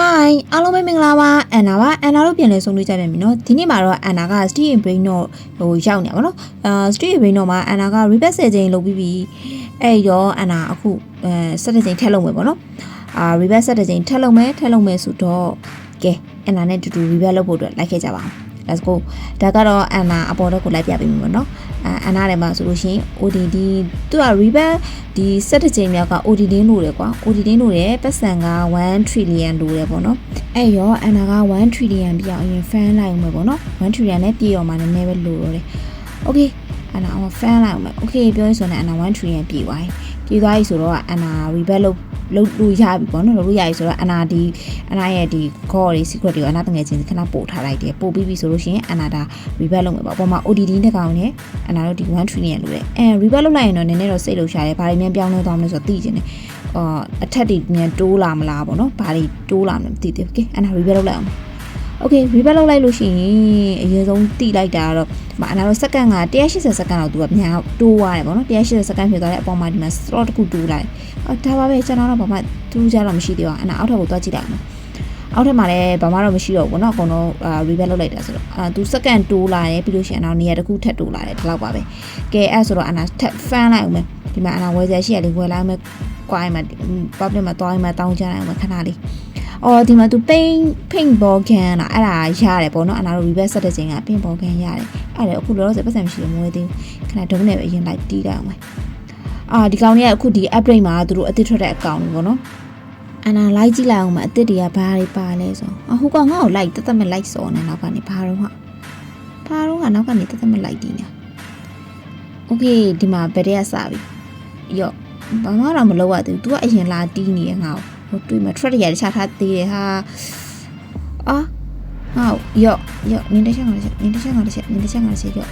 Hi အားလုံးပဲမင်္ဂလာပါအန်နာပါအန်နာတို့ပြန်လဲဆုံးတွေ့ကြပြန်ပြီเนาะဒီနေ့မှာတော့အန်နာက Stay in Brain တော့ရောက်နေပါเนาะStay in Brain တော့မှာအန်နာက repair 10ချိန်လုပ်ပြီးပြီအဲ့တော့အန်နာအခု17ချိန်ထပ်လုပ်မယ်ပေါ့เนาะrepair 17ချိန်ထပ်လုပ်မယ်ဆိုတော့ကဲအန်နာနဲ့တူတူ repair လုပ်ဖို့အတွက်လိုက်ခဲ့ကြပါအောင် let's go ဒါကတော့အန်နာအပေါ်တော့ကိုလိုက်ပြပေးမယ်ပေါ့เนาะအန်နာထဲမှာဆိုလို့ရှိရင် ODD သူက repair ဒီ17ချိန်မြောက်က ODD လို့တယ်ကွာ ODD လို့တယ်ပတ်စံက1 trillion လို့တယ်ပေါ့เนาะအဲ့ရောအန်နာက1 trillion ပြအောင်အရင် fan လိုက်အောင်မယ်ပေါ့နော်1 trillion နဲ့ပြည့်အောင်မှနည်းနည်းပဲလိုတော့တယ် okay အန်နာအောင် fan လိုက်အောင်မယ် okay ပြောရင်ဆိုရင်အန်နာ1 trillion ပြည့်သွားပြီဆိုတော့အန်နာ repair လုပ်လို့ရပြီပေါ့နော်လုပ်လို့ရပြီဆိုတော့အန်နာရဲ့ဒီ core တွေ secret တွေကိုအန်နာတငယ်ချင်းခဏပို့ထားလိုက်တယ်ပို့ပြီးပြီဆိုလို့ရှိရင်အန်နာဒါ repair လုပ်မယ်ပေါ့အပေါ်မှာ ODD နဲ့ကောင်နဲ့အန်နာတို့ဒီ1 trillion လို့တယ်repair လုပ်လိုက်ရင်တော့နည်းနည်းတော့စိတ်လှုပ်ရှားတယ်ဘာတွေများပြောင်းလဲသွားမလဲဆိုတော့သိချင်တယ်အထက်တွေမြန်တိုးလာမလားပေါ့နော်ဘာတွေတိုးလာမလဲမသိသေးဘူး okay အန်နာ repair လုပ်လိုက်အောင် okay repair လုပ်လိုက်လို့ရှိရင်အရင်ဆုံးတိလိုက်တာတော့အန်နာတို့စက္ကန့်က180စက္ကန့်လောက်သူကမြန်တိုးသွားတယ်ပေါ့နော်180စက္ကန့်ဖြစ်သွားတဲ့အပေါ်မှာဒီမှာ slot တစ်ခုတိုးလိုက်ဒါပါပဲကျွန်တော်တော့ဘာမှတူးကြတော့မရှိသေးပါဘူးအန်နာအောက်ထပ်ကိုသွားကြည့်လိုက်အောင်အောက်ထပ်မှာလည်းဘာမှတော့မရှိတော့ဘူးပေါ့နော်အကုန်လုံး repair လုပ်လိုက်တာဆိုတော့သူစက္ကန့်တိုးလာတယ်ပြီးလို့ရှိရင်နောက်နေရာတစ်ခုထပ်တိုးလာတယ်ဒီလောက်ပါပဲကဲအဲ့ဆိုတော့အန်နာထပ် fan လိုက်အောင်မယ်ဒီမှာအန်နာဝယ်ကြရှိရလေဝယ်လိုက်မယ်ကွာမှာ public မှာတွားမှာတောင်းကြလိုက်မှာခဏလေးဒီမှာသူ paint ball can လားအဲ့ဒါရတယ်ပေါ့နော်အနာတို့ reverse ဆက်တဲ့ချိန်က paint ball can ရတယ်အဲ့ဒါအခုလောလောဆယ်ပတ်စံမရှိလို့မဝယ်သေးဘူးခဏဒုံးနဲ့ပဲအရင်လိုက်တီးလိုက်အောင်မယ်ဒီကောင်တွေကအခုဒီ upgrade မှာသူတို့အသစ်ထွက်တဲ့အကောင်တွေပေါ့နော်အနာလိုက်ကြည့်လိုက်အောင်မအသစ်တွေကဘာတွေပါလဲဆိုဟိုကောင်ငါ့ကိုလိုက်တက်မဲ့ like စော်နေနောက်ကနေဘာတော့ဟာနောက်ကနေတက်မဲ့ like တီးနေ okay ဒီမှာဘယ်တည်းကစပြီရော့ဘာမှတော့မလုပ်ရသေးဘူး तू ကအရင်လာတီးနေရငါ့ကိုတွေ့မှာ thread ရတခြားထားသေးတယ်ဟာရော့နင်းတချက်ငါတစ်ချက်ရော့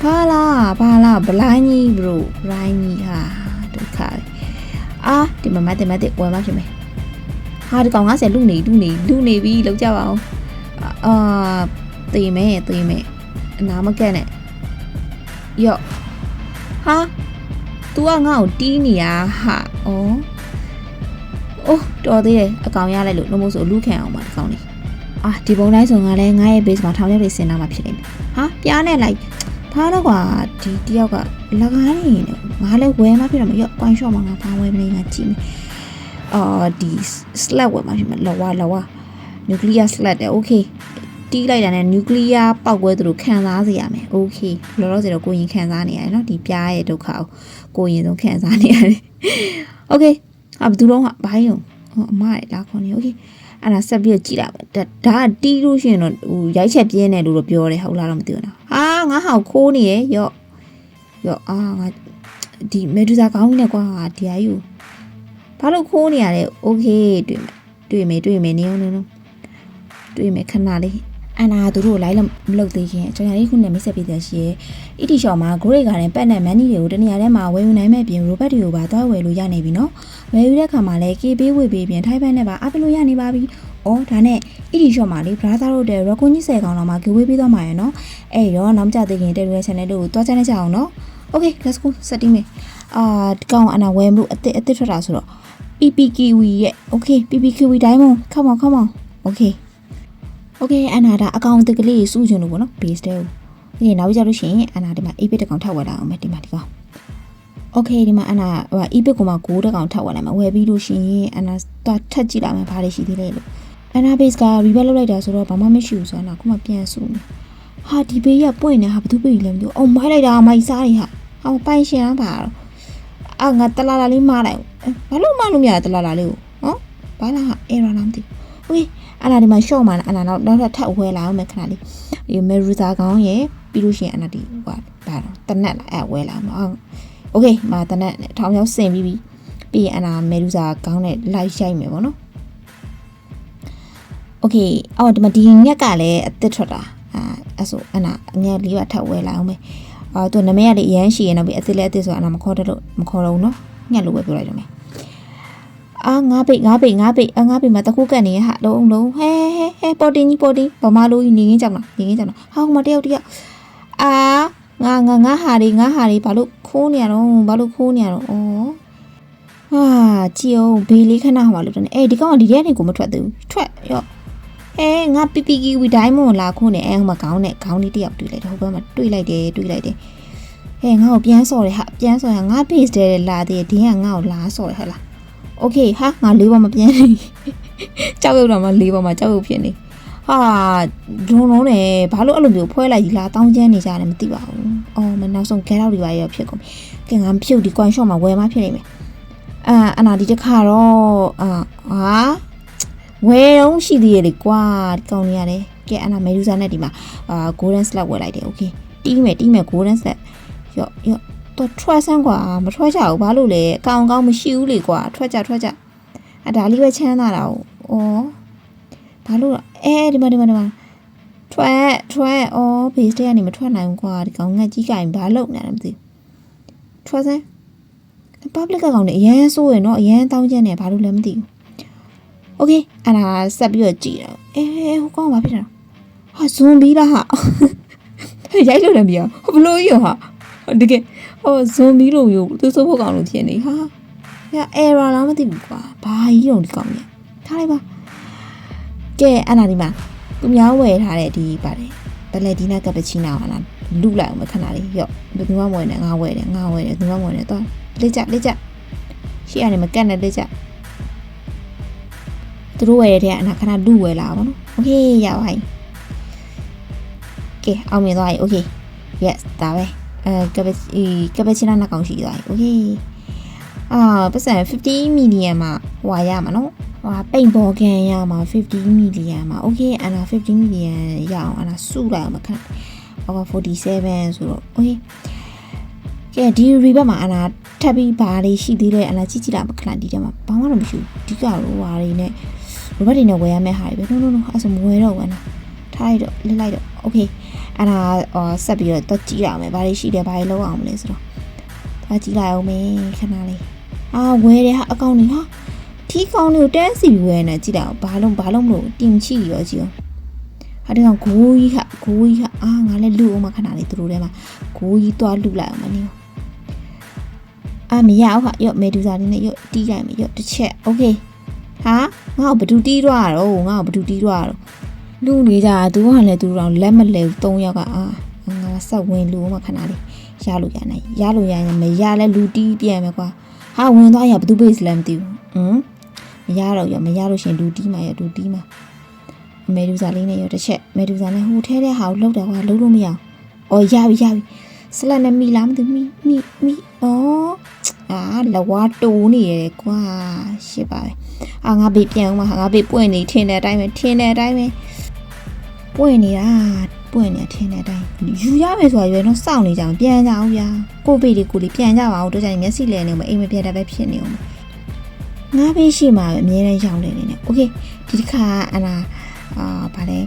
ဘာလားဘလိုင်းကြီး bro ဘလိုင်းကြီးဟာဒုက္ခဒီမှာမတ်ဝယ်မှဖြစ်မယ်ဟာဒီကောင်90လူနေပြီလောက်ကြပါအောင်သေမယ်အနာမကက်နဲ့ရော့ဟာ तू ကငါ့ကိုတီးနေရဟာတော်သေးတယ်အကောင်ရလိုက်လို့လုံးမဆိုလူခံအောင်ပါဒီကောင်လေးဒီပုံတိုင်းဆိုငါလည်းငါရဲ့ base မှာထောင်ရက်တွေဆင်လာမှာဖြစ်နေပြီဟာပြားနဲ့လိုက်ဘာတော့ကွာဒီတယောက်ကလကားနေနေငါလည်းဝယ်မှဖြစ်တော့မရော့ point shot မှာငါဘာဝယ်မလဲငါကြည့်မယ်ဒီ slab ဝယ်မှဖြစ်မယ်လောဝ nuclear slab တယ် okay တီးလိုက်တာနဲ့ nuclear ပောက်ကွဲသူတို့ခံစားစေရမယ် okay လောလောဆယ်တော့ကိုရင်ခံစားနေရတယ်เนาะဒီပြားရဲ့ဒုက္ခကိုရင်ဆုံးခံစားနေရတယ် okay ဘယ်သူတော့ဘာယုံအမရလာခေါ်နေ okay အဲ့ဒါဆက်ပြီးကြည့်လိုက်မယ်ဒါကတီးလို့ရှိရင်တော့ဟိုရိုက်ချက်ပြင်းတယ်လို့တော့ပြောတယ်ဟုတ်လားတော့မသိဘူးနော်ငါဟောက်ခိုးနေရရော့ငါဒီမေဒူဇာကောင်းနေကွာဒီအယူဘာလို့ခိုးနေရလဲ okay တွေ့မယ်နေအောင်တွေ့မယ်ခဏလေးအန်နာတို့ကိုလိုက်မလုပ်သေးခင်ကျွန်တော်လေးခုနဲ့မိတ်ဆက်ပေးတဲ့ရှိရဲ ET shop မှာ grade ကလည်းပတ်နဲ့ money တွေကိုတနေရာထဲမှာဝယ်ယူနိုင်မဲ့ပြင် robot တွေကိုပါသွားဝယ်လို့ရနေပြီနော်ဝယ်ယူတဲ့ခါမှာလည်း KB ဝယ်ပေးပြင်ထိုင်ပန်နဲ့ပါအပ်လို့ရနေပါပြီဒါနဲ့ ET shop မှာလေ brother တို့တဲ့ Rocon ကြီး10ကောင်လောက်မှာ giveaway ပေးသွားမှာရယ်နော်အဲ့ရောနောက်ကြသေးခင် Telegram channel တို့ကိုတွားချမ်းကြအောင်နော် okay let's go စက်တီးမယ်ဒီကောင်အနာဝယ်မှုအစ်ထွက်တာဆိုတော့ PPKW ရဲ့ okay PPKW diamond come on okayအန်နာဒါအကောင့်တကလေးစုချင်လို့ပေါ့နော် base တဲ့ဒီနောက်ကြလို့ရှိရင်အန်နာဒီမှာ EPIC တကောင်ထပ်ဝယ်လာအောင်မယ်ဒီမှာဒီကောင် okay ဒီမှာအန်နာEPIC ကိုမှ9တကောင်ထပ်ဝယ်လိုက်မှာဝယ်ပြီးလို့ရှိရင်အန်နာထပ်ကြည့်လိုက်မယ်ဘာတွေရှိသေးလဲလို့အန်နာ base က reverse လုပ်လိုက်တာဆိုတော့ဘာမှမရှိဘူးဆိုတော့အခုမှပြန်စုနေဟာဒီဘေးကပွင့်နေဟာဘာသူပြေးလဲမသိဘူးမိုက်လိုက်တာမိုက်စားနေဟာပိုင်ရှင်ပါတော့ငါတလာလာလေးမားလိုက်ဘာလို့မလို့မရတလာလာလေးကိုဘာလားerror လားမသိဘူး okayအဲ့ဒါဒီမှာ short မှာအနာနောက်ထပ်ဝယ်လာအောင်မယ်ခဏလေးဒီ meruza ကောင်းရယ်ပြီးလို့ရှိရင်အနာဒီဘာတော့တနက်လာအဲ့ဝယ်လာအောင် okay မှာတနက်ထောင်ချောင်းဆင်ပြီးရင်အနာ meruza ကောင်းနဲ့ light ရိုက်မယ်ပေါ့နော် okay ဒီမှာဒီညက်ကလည်းအသစ်ထွက်တာအဲ့ဆိုအနာအငယ်လေးပါထပ်ဝယ်လာအောင်မယ်သူနမရလေးအရန်ရှိရင်တော့ပြီးအသစ်လည်းအသစ်ဆိုအနာမခေါ်တော့နော်ညက်လို့ပဲပြောလိုက်တော့မယ်ငါးပိတ်မှာတခုကတ်နေဟာလုံးဟဲပေါ်တင်ဗမာလိုကြီးနေငင်းကြောင်လားဟောမတယောက်ငါဟာတွေဘာလို့ခိုးနေရတော့ ဟာကြည့်အောင်ဘေးလေးခဏဟောလို့တယ်ဒီကောင်ကဒီထဲကနေကိုမထွက်သေးဘူးထွက်ရောငါပီပီကီဝီတိုင်းမွန်လာခုနဲ့ဟိုမှာခေါင်းလေးတယောက်တွေ့လိုက်တယ်ဟိုဘက်မှာတွေ့လိုက်တယ်ငါ့ကိုပြန်ဆော်တယ်ဟာပြန်ဆော်ရငါ base တဲ့လာသေးတယ်ဒီကငါ့ကိုလာဆော်တယ်ဟုတ်လားโอเคဟာငါလေးပေါ်မှာပြန်နေကြောက်ရွံ့တော့မှလေးပေါ်မှာကြောက်ရွံ့ဖြစ်နေဟာဒုံလုံးနဲ့ဘာလို့အဲ့လိုမျိုးဖွဲလိုက်ကြီးလာတောင်းချမ်းနေကြတယ်မသိပါဘူးအော်မနောက်ဆုံးခဲတော့ဒီပါရောဖြစ်ကုန်ကဲငါဖြုတ်ဒီကွန်ရှော့မှာဝယ်မှဖြစ်နေမယ်အနာဒီတစ်ခါတော့ဟာဝယ်တော့ရှိသေးတယ်လေကွာဒီကောင်နေရတယ်ကဲအနာမေဒူဇာနဲ့ဒီမှာgolden slot ဝယ်လိုက်တယ်โอเคတီးမယ် golden slot ရော့တော့ထွက်ဆန်းကွာမထွက်ကြဘူးဘာလို့လဲအကောင်မရှိဘူးလေကွာထွက်ကြဒါလေးပဲချမ်းသာတာ哦ဘာလို့ဒီမှာထွက်base တဲ့ကနေမထွက်နိုင်ဘူးကွာဒီကောင်ငက်ကြီးကင်ဘာလုပ်နေလဲမသိထွက်စမ်း public ကောင်နေအရန်ဆိုးရယ်နော်အရန်တောင်းချက်နေဘာလို့လဲမသိဘူးโอเคအဲ့ဒါဆက်ပြီးတော့ကြည့်တော့ဟိုကောင်ဘာဖြစ်တာဟာဇွန်ဘီလားဟာရိုက်လို့လည်းမရဘူးဘလို့ရောဟာတကယ်ဇွန်ဘီလို့မျိုးသူစိုးဖို့ကောင်လို့ဖြစ်နေဟာerror လားမသိဘူးကွာဘာကြီးတော့ဒီကောင်ကြီးထားလိုက်ပါကဲအဲ့ဒါဒီမှာသူများဝယ်ထားတဲ့ဒီပါတယ်ဘယ်လက်ဒီနာကပချီနာဟာလားလူလိုက်အောင်မခဏလေးရော့ဘယ်သူမှမဝယ်နဲ့ငါဝယ်တယ်သူမှမဝယ်နဲ့တော့လက်ကြရှေ့ကနေမကတ်နဲ့လက်ကြသူတို့ဝယ်ရတဲ့အနာခဏလူဝယ်လာပါတော့โอเคရပါပြီကဲအောင်မြင်သွားပြီโอเค yes ဒါပဲကပချီနာနှစ်ကောင်ရှိသွားပြီโอเคပတ်စံ50 million မှာဟွာရမှာနော်ပိတ်ဘော်ကန်ရမှာ50 million မှာ okay အနာ50 million ရအောင်အနာစုလိုက်အောင်မခဏ47ဆိုတော့ okay ကဲဒီ rebate မှာအနာထပ်ပြီးဘာတွေရှိသေးလဲအနာကြည့်လာမခဏဒီထဲမှာဘာမှတော့မရှိဘူးဒီကတော့ဟွာတွေနဲ့ rebate တွေနဲ့ဝယ်ရမယ့်ဟာတွေပဲ no အဲ့ဆိုမဝယ်တော့ဘူးအနာထားလိုက်တော့လစ်လိုက်တော့ okay အနာဆက်ပြီးတော့ကြည့်ရအောင်မယ်ဘာတွေရှိတယ်ဘာတွေလောက်အောင်မလဲဆိုတော့ဒါကြည့်လိုက်အောင်မယ်ခဏလေးဝယ်တယ်ဟာအကောင့်တွေဟာဒီကောင်တွေကိုတန်းစီဝယ်နေကြည့်တာဘာလုံးမလို့တင်ချီရောကြည့်အောင်ဟာဒီကောင်ဂိုးကြီးဟာငါလည်းလူအောင်မခဏလေးသူတို့ထဲမှာဂိုးကြီးသွားလူလိုက်အောင်မနေမရအောင်ဟာရော့မေဒူဇာလေးနဲ့ရော့တီးလိုက်မယ်ရော့တစ်ချက်โอเคဟာငါ့ကိုဘဒူတီးတော့လူနေကြသူကလည်းသူတို့တော့လက်မလဲဘူး3ယောက်ကငါဆက်ဝင်လူအောင်မခဏလေးရလို့ရရင်မရလဲလူတီးပြန်မယ်ကွာဟာဝင်သွားရဘသူ base လဲမသိဘူးမရတော့မရလို့ရှင်ဒူတီးမှာမေဒူဇာလေးနဲ့ရောတစ်ချက်မေဒူဇာနဲ့ဟိုထဲတဲ့ဟာကိုလောက်တာကွာလုံးလို့မရအောင်ရပြီစလက်နဲ့မိလားမသိမိလဝါတိုးနေရယ်ကွာရှစ်ပါပဲငါဘေးပြန်အောင်ငါဘေးပွင့်နေထင်တဲ့အတိုင်းပဲပွင့်နေတာထင်တဲ့အတိုင်းယူရမယ်ဆိုတာရွယ်တော့စောင့်နေကြအောင်ပြန်ကြအောင်ဗျာကိုဘေးတွေကိုလေးပြန်ကြပါဦးတို့ကြရင်မျက်စိလဲနေမှာအိမ်မပြတ်တတ်ပဲဖြစ်နေအောင်ငါဘေးရှိမှာပဲအများနဲ့ရောင်းနေနေโอเคဒီတစ်ခါအနာဗါလဲ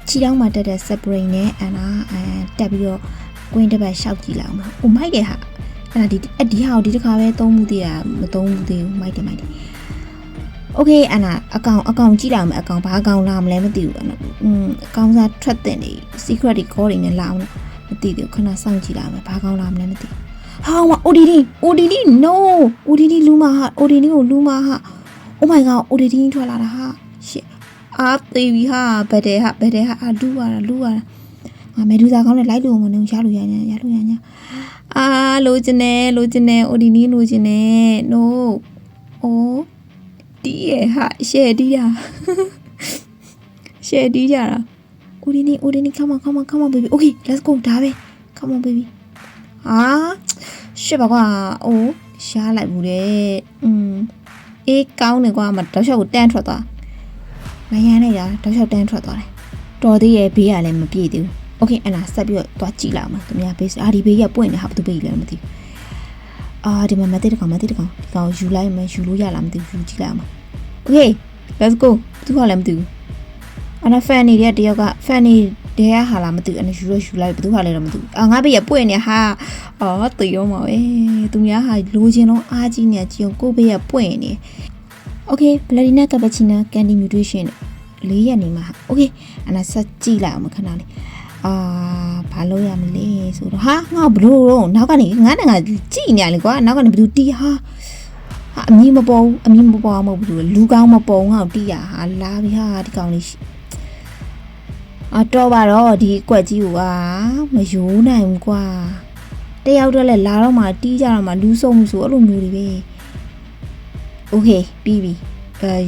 ချီတောင်းမှာတက်တဲ့ separate နဲ့အနာတက်ပြီးတော့ကွင်းတစ်ပတ်ရှောက်ကြည့်လိုက်အောင်မိုက်တယ်ဟာအဲ့ဒါဒီဟာကိုဒီတစ်ခါပဲသုံးမှုသေးတာမသုံးဘူးသေးဘူးမိုက်တယ်โอเคအနာအကောင်ကြည့်လိုက်အောင်အကောင်ဘာအကောင်လာမလဲမသိဘူးအကောင်စားထွက်တဲ့နေ secret တွေ call တွေနဲ့လာအောင်မသိသေးဘူးခဏစောင့်ကြည့်လိုက်အောင်ဘာကောင်လာမလဲမသိဟာODD no ODD လူမဟာ ODD ကိုလူမဟာ oh my god ODD ထွက်လာတာဟာ shit သေပြီဟာဘယ်တဲ့ဟာလူရတာမေဒူဇာကောင်းနဲ့လိုက်လို့မနေရလို့ရညာလိုချင်နေ ODD လိုချင်နေ no တီးရဟာရှယ်တီးရကြတာ ODD come on baby okay let's go ဒါပဲ come on baby ရှစ်ပါကွာရှားလိုက်ဘူးတဲ့ကောင်းတယ်ကွာမတောက်လျှောက်ကိုတန်းထွက်သွားမရမ်းလိုက်တာတောက်လျှောက်တန်းထွက်သွားတယ်တော်သေးရဲ့ဘေးကလည်းမပြည့်သေးဘူးโอเคအဲ့ဒါဆက်ပြီးတော့သွားကြည့်လိုက်အောင်သူများဘေးဒီဘေးကပွင့်နေဟာဘယ်သူဘေးလဲမသိဘူးဒီမှာမသိတကောင်ဒီကောင်ယူလိုက်မယ်ယူလို့ရလားမသိဘူးယူကြည့်လိုက်အောင်โอเค let's go သူကလည်းမသိဘူးအဲ့ဒါဖန်နေတဲ့တယောက်ကဖန်နေတဲ့ဟာလားမသိဘူးအဲ့ယူလိုက်ဘယ်သူကလဲတော့မသိဘူးငါဘေးကပွင့်နေဟာတေရောမှာပဲသူများဟာလိုချင်တော့အားကြီးနေကြည့်အောင်ကိုဘေးကပွင့်နေโอเคဘလဒီနာကပချီနာကန်ဒီမြူထရေးရှင်း4ရက်နေမှာโอเคအဲ့ဒါဆက်ကြည့်လိုက်အောင်ခဏလေးဘာလို့ရမလဲဆိုတော့ငါဘလို့တော့နောက်ကနေငါကြည့်နေရလေကွာနောက်ကနေဘယ်သူတီးဟာ အမီမပေါ်ဘူးအမီမပေါ်မဟုတ်ဘူးလူကောင်းမပေါ်ငါ့ကိုတီးရဟာလာပြီဟာဒီကောင်လေးတော့ပါတော့ဒီအကွက်ကြီးကမယိုးနိုင်ဘူးကွာတယောက်တည်းလဲလာတော့မှတီးကြတော့မှလူစုံမှုဆိုအဲ့လိုမျိုးတွေပဲโอเคပြီးပြီ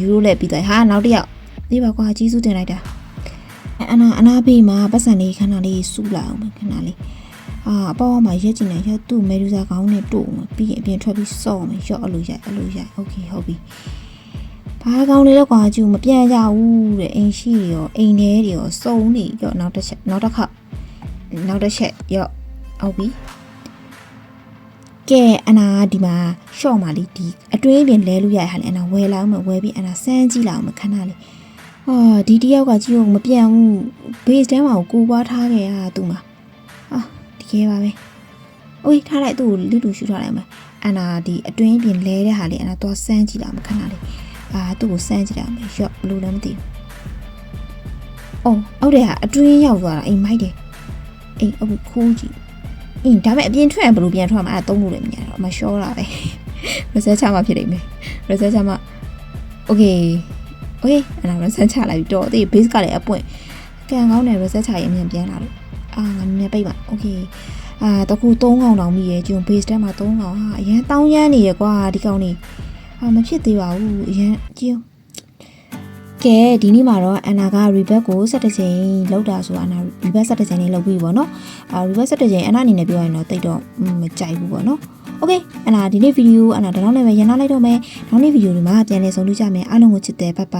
ယူရိုလဲပြီးသွားဟာနောက်တစ်ယောက်ဒီပါကွာကြီးစုတင်လိုက်တာအနာဘေးမှာပတ်စံလေးခဏလေးစူးလာအောင်ခဏလေးအပေါ်မှာရက်ကျင်နေရသူ့မဲဒူစာကောင်းနဲ့တို့ပြီးရင်အပြင်ထွက်ပြီးစော့မယ်ရော့အဲ့လိုရိုက်โอเคဟုတ်ပြီဘာကောင်းလေးတော့ကွာကျူမပြန်ကြဘူးတဲ့အိမ်ရှိရောအိမ်ထဲတွေရောစုံနေရောနောက်တစ်ချက်ရော့ဟုတ်ပြီကဲအနာဒီမှာရှော့မာလေးဒီအတွင်းပြင်လဲလို့ရရဟာလေအနာဝယ်လာအောင်မဝယ်ပြီးအနာစမ်းကြည့်လာအောင်မခဏလေးဒီတယောက်ကကြည့်အောင်မပြန်ဘူး base ထဲမှာကိုပွားထားခဲ့ရသူ့မှာဒီခဲပါပဲโอ้ยထားလိုက်သူ့ကိုလူရှူထားလိုက်မယ်အနာဒီအတွင်းပြင်လဲတဲ့ဟာလေးအနာတော့စမ်းကြည့်လာအောင်မခဏလေးသူ့ကိုစမ်းကြည့်လာမယ်ရော့ဘလို့လည်းမသိဘူးဟုတ်တယ်ဟာအတွင်းရောက်သွားတာအိမ်မိုက်တယ်အိမ်အခုခိုးကြည့်ဒါပေမဲ့အပြင်ထွက်ရင်ဘလို့ပြန်ထွက်မှာအဲ့ဒါသုံးလို့လည်းမရတော့မရှောတာပဲ reset ချမှာဖြစ်နေမယ် reset ချမှာ okay အဲ့ဒါ reset ချလိုက်ပြီးတော့ဒီ base ကလည်းအပွင့်ကန်ကောင်းတယ် reset ချရင်အမြင်ပြန်လာလို့ငါမြင်ပိတ်ပါ okay တခု3កောင်တောင်မိရဲ့ကျုံ base ထဲမှာ3កောင်ဟာအရင်တောင်းရမ်းနေရကွာဒီကောင်နေမဖြစ်သေးပါဘူးအရင်ကျုံကဲဒီနေ့မှာတော့အန်နာက reback ကို17ချိန်လောက်တာဆိုအန်နာ reback 17ချိန်လေးလုပ်ပြီးပေါ့နော်reback 17ချိန်အန်နာအနေနဲ့ပြောရင်တော့တိတ်တော့မကြိုက်ဘူးပေါ့နော်โอเคအန်နာဒီနေ့ဗီဒီယိုအန်နာဒီလောက်နဲ့ပဲရန်နာလိုက်တော့မယ်နောက်နေ့ဗီဒီယိုတွေမှာပြန်လည်ဆုံတွေ့ကြမယ်အားလုံးကိုချစ်တယ်ဘိုင်ဘိုင်